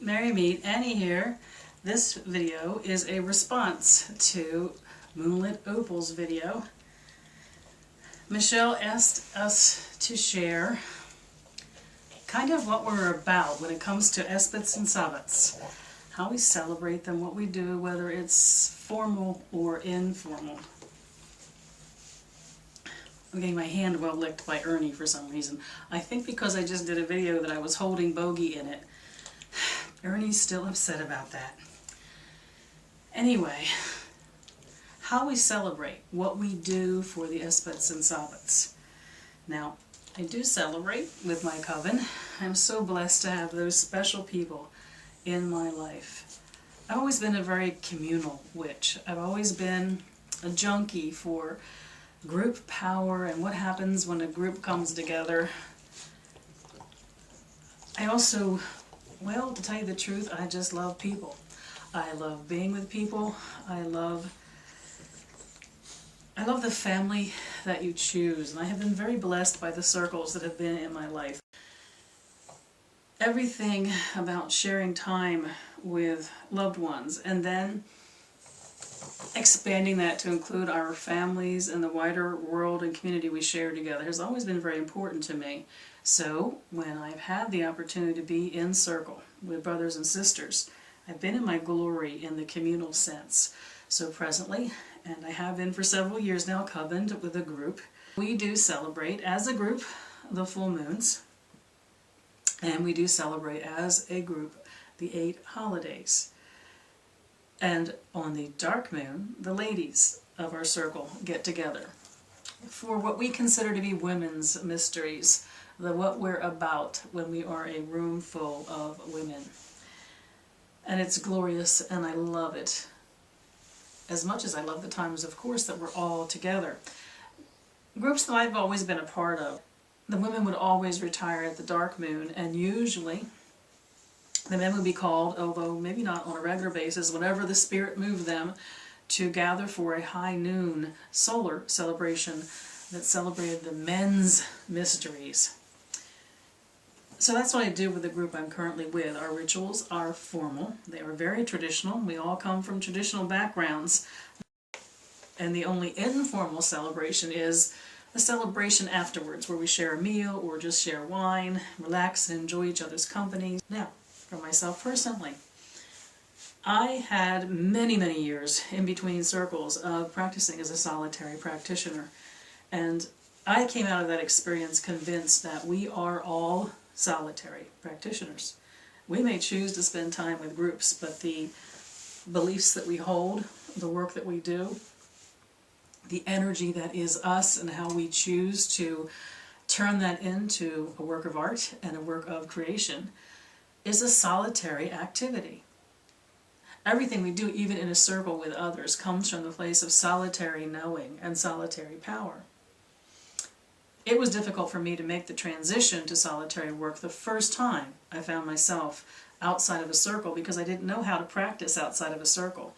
Merry Meet, Annie here. This video is a response to MoonlitOpal's video. Michelle asked us to share kind of what we're about when it comes to Esbats and Sabbats. How we celebrate them, what we do, whether it's formal or informal. I'm getting my hand well licked by Ernie for some reason. I think because I just did a video that I was holding Bogey in it. Ernie's still upset about that. Anyway, how we celebrate, what we do for the Esbats and Sabbats. Now, I do celebrate with my coven. I'm so blessed to have those special people in my life. I've always been a very communal witch. I've always been a junkie for group power and what happens when a group comes together. I also, well, to tell you the truth, I just love people. I love being with people. I love the family that you choose, and I have been very blessed by the circles that have been in my life. Everything about sharing time with loved ones and then expanding that to include our families and the wider world and community we share together has always been very important to me. So when I've had the opportunity to be in circle with brothers and sisters, I've been in my glory in the communal sense. So presently, and I have been for several years now, covened with a group. We do celebrate as a group the full moons, and we do celebrate as a group the 8 holidays. And on the dark moon, the ladies of our circle get together for what we consider to be women's mysteries, what we're about when we are a room full of women. And it's glorious, and I love it. As much as I love the times, of course, that we're all together. Groups that I've always been a part of, the women would always retire at the dark moon, and usually the men would be called, although maybe not on a regular basis, whenever the spirit moved them, to gather for a high noon solar celebration that celebrated the men's mysteries. So that's what I do with the group I'm currently with. Our rituals are formal. They are very traditional. We all come from traditional backgrounds. And the only informal celebration is a celebration afterwards where we share a meal or just share wine, relax and enjoy each other's company. Now, for myself personally, I had many, many years in between circles of practicing as a solitary practitioner. And I came out of that experience convinced that we are all solitary practitioners. We may choose to spend time with groups, but the beliefs that we hold, the work that we do, the energy that is us and how we choose to turn that into a work of art and a work of creation is a solitary activity. Everything we do, even in a circle with others, comes from the place of solitary knowing and solitary power. It was difficult for me to make the transition to solitary work the first time I found myself outside of a circle because I didn't know how to practice outside of a circle.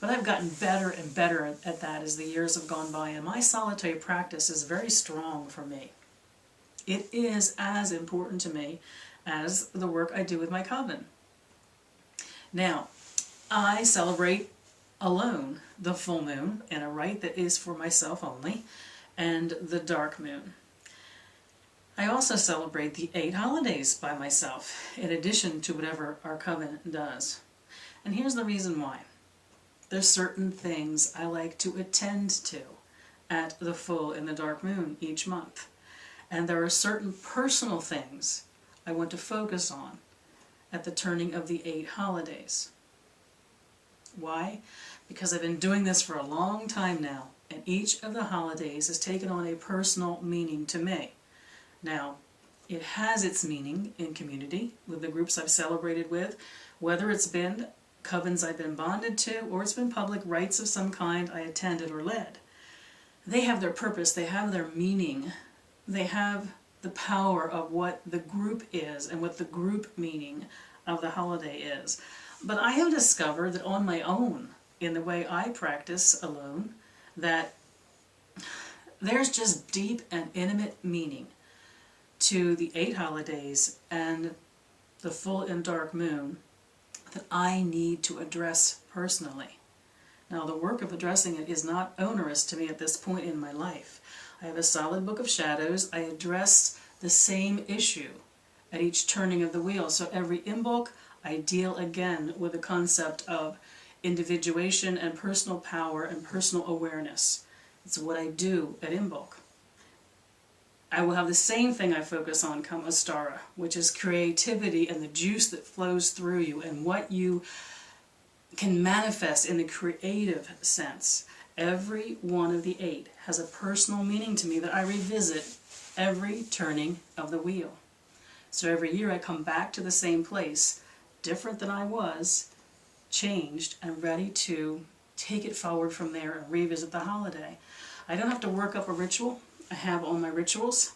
But I've gotten better and better at that as the years have gone by, and my solitary practice is very strong for me. It is as important to me as the work I do with my coven. Now, I celebrate alone the full moon in a rite that is for myself only, and the dark moon. I also celebrate the 8 holidays by myself, in addition to whatever our coven does. And here's the reason why. There's certain things I like to attend to at the full and the dark moon each month. And there are certain personal things I want to focus on at the turning of the 8 holidays. Why? Because I've been doing this for a long time now, and each of the holidays has taken on a personal meaning to me. Now, it has its meaning in community with the groups I've celebrated with, whether it's been covens I've been bonded to or it's been public rites of some kind I attended or led. They have their purpose, they have their meaning, they have the power of what the group is and what the group meaning of the holiday is. But I have discovered that on my own, in the way I practice alone, that there's just deep and intimate meaning to the 8 holidays and the full and dark moon that I need to address personally. Now, the work of addressing it is not onerous to me at this point in my life. I have a solid book of shadows. I address the same issue at each turning of the wheel. So every in-book, I deal again with the concept of individuation and personal power and personal awareness. It's what I do at in-book. I will have the same thing I focus on come Ostara, which is creativity and the juice that flows through you and what you can manifest in the creative sense. Every one of the 8 has a personal meaning to me that I revisit every turning of the wheel. So every year I come back to the same place, different than I was, changed, and ready to take it forward from there and revisit the holiday. I don't have to work up a ritual. I have all my rituals.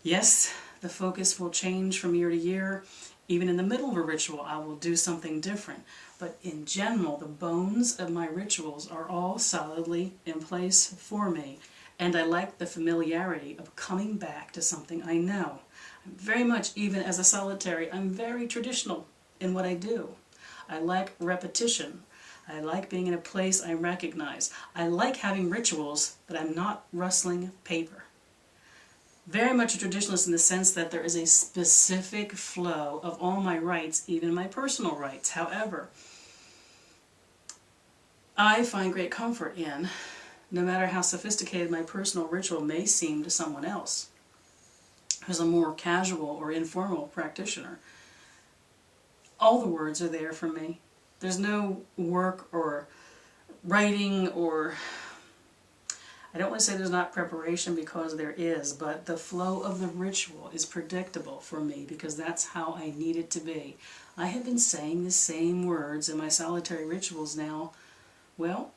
Yes, the focus will change from year to year. Even in the middle of a ritual, I will do something different. But in general, the bones of my rituals are all solidly in place for me. And I like the familiarity of coming back to something I know. I'm very much, even as a solitary, I'm very traditional in what I do. I like repetition. I like being in a place I recognize. I like having rituals, but I'm not rustling paper. Very much a traditionalist in the sense that there is a specific flow of all my rites, even my personal rites. However, I find great comfort in, no matter how sophisticated my personal ritual may seem to someone else, who's a more casual or informal practitioner, all the words are there for me. There's no work or writing or, I don't want to say there's not preparation because there is, but the flow of the ritual is predictable for me because that's how I need it to be. I have been saying the same words in my solitary rituals now. Well,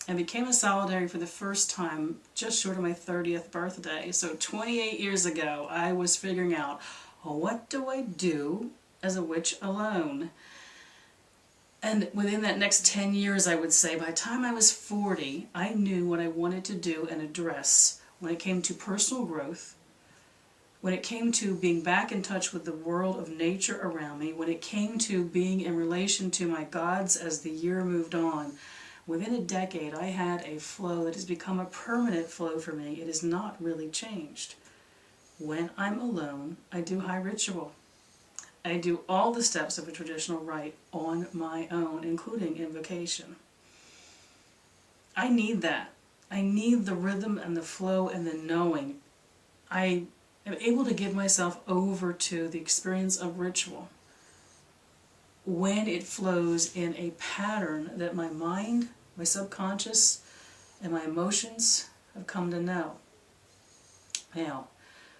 I became a solitary for the first time just short of my 30th birthday. So 28 years ago, I was figuring out, what do I do as a witch alone? And within that next 10 years, I would say, by the time I was 40, I knew what I wanted to do and address when it came to personal growth, when it came to being back in touch with the world of nature around me, when it came to being in relation to my gods as the year moved on. Within a decade, I had a flow that has become a permanent flow for me. It has not really changed. When I'm alone, I do high ritual. I do all the steps of a traditional rite on my own, including invocation. I need that. I need the rhythm and the flow and the knowing. I am able to give myself over to the experience of ritual when it flows in a pattern that my mind, my subconscious, and my emotions have come to know. Now,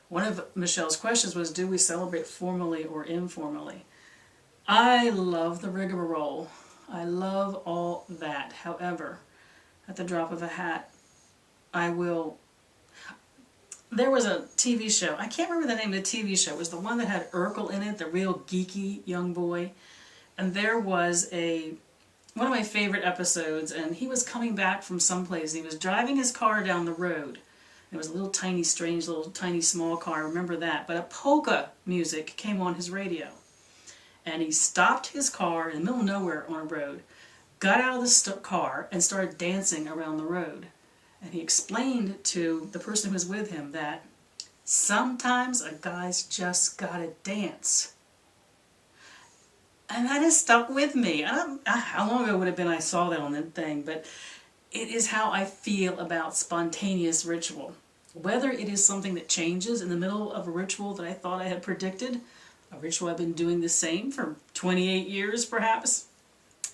one of Michelle's questions was, do we celebrate formally or informally? I love the rigmarole. I love all that. However, at the drop of a hat, I will... There was a TV show, I can't remember the name of the TV show, it was the one that had Urkel in it, the real geeky young boy. And there was one of my favorite episodes, and he was coming back from someplace. He was driving his car down the road. It was a little tiny, strange, little tiny, small car, I remember that. But a polka music came on his radio. And he stopped his car in the middle of nowhere on a road, got out of the car, and started dancing around the road. And he explained to the person who was with him that sometimes a guy's just gotta dance. And that has stuck with me. I don't know how long ago would it have been I saw that on that thing, but it is how I feel about spontaneous ritual. Whether it is something that changes in the middle of a ritual that I thought I had predicted, a ritual I've been doing the same for 28 years perhaps,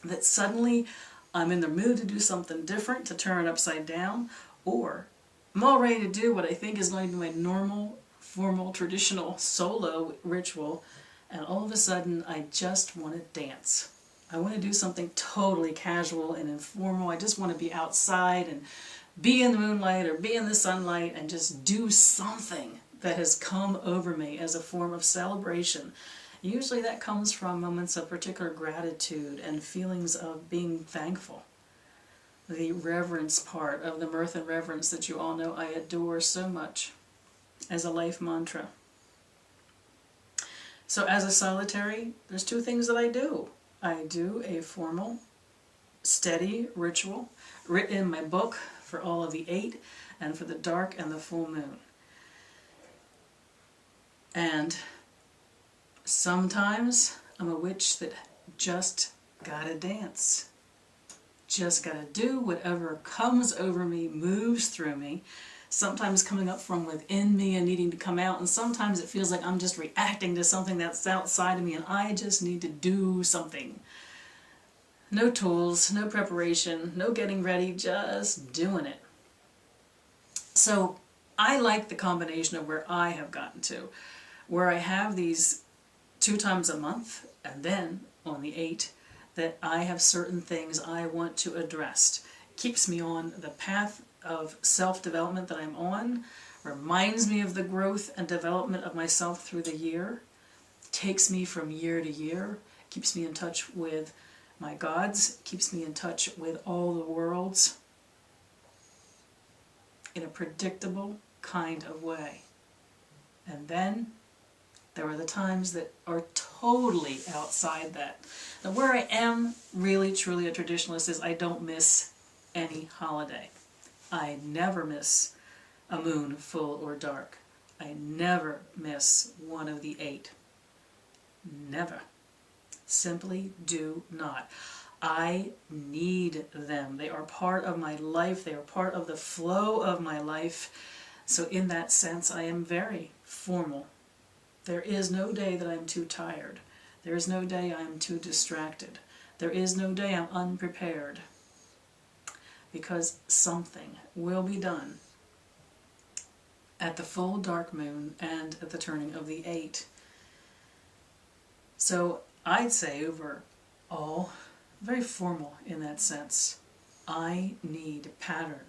that suddenly I'm in the mood to do something different, to turn it upside down, or I'm all ready to do what I think is going to be my normal, formal, traditional solo ritual, and all of a sudden I just want to dance. I want to do something totally casual and informal. I just want to be outside and be in the moonlight or be in the sunlight and just do something that has come over me as a form of celebration. Usually that comes from moments of particular gratitude and feelings of being thankful. The reverence part of the mirth and reverence that you all know I adore so much as a life mantra. So as a solitary, there's two things that I do. I do a formal, steady ritual written in my book for all of the 8 and for the dark and the full moon. And sometimes I'm a witch that just gotta dance. Just gotta do whatever comes over me, moves through me, sometimes coming up from within me and needing to come out, and sometimes it feels like I'm just reacting to something that's outside of me and I just need to do something. No tools, no preparation, no getting ready, just doing it. So I like the combination of where I have gotten to, where I have these 2 times a month, and then on the 8, that I have certain things I want to address. Keeps me on the path of self-development that I'm on, reminds me of the growth and development of myself through the year, takes me from year to year, keeps me in touch with my gods, keeps me in touch with all the worlds in a predictable kind of way. And then there are the times that are totally outside that. Now, where I am really truly a traditionalist is I don't miss any holiday. I never miss a moon, full or dark. I never miss one of the 8. Never. Simply do not. I need them. They are part of my life. They are part of the flow of my life. So in that sense, I am very formal. There is no day that I'm too tired. There is no day I'm too distracted. There is no day I'm unprepared. Because something will be done at the full dark moon and at the turning of the 8. So I'd say overall, very formal in that sense. I need pattern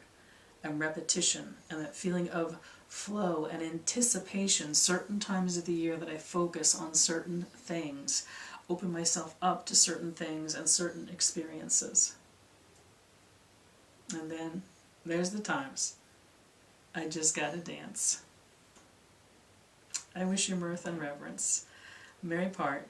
and repetition and that feeling of flow and anticipation, certain times of the year that I focus on certain things, open myself up to certain things and certain experiences. And then there's the times I just gotta dance. I wish you mirth and reverence. Mary Part,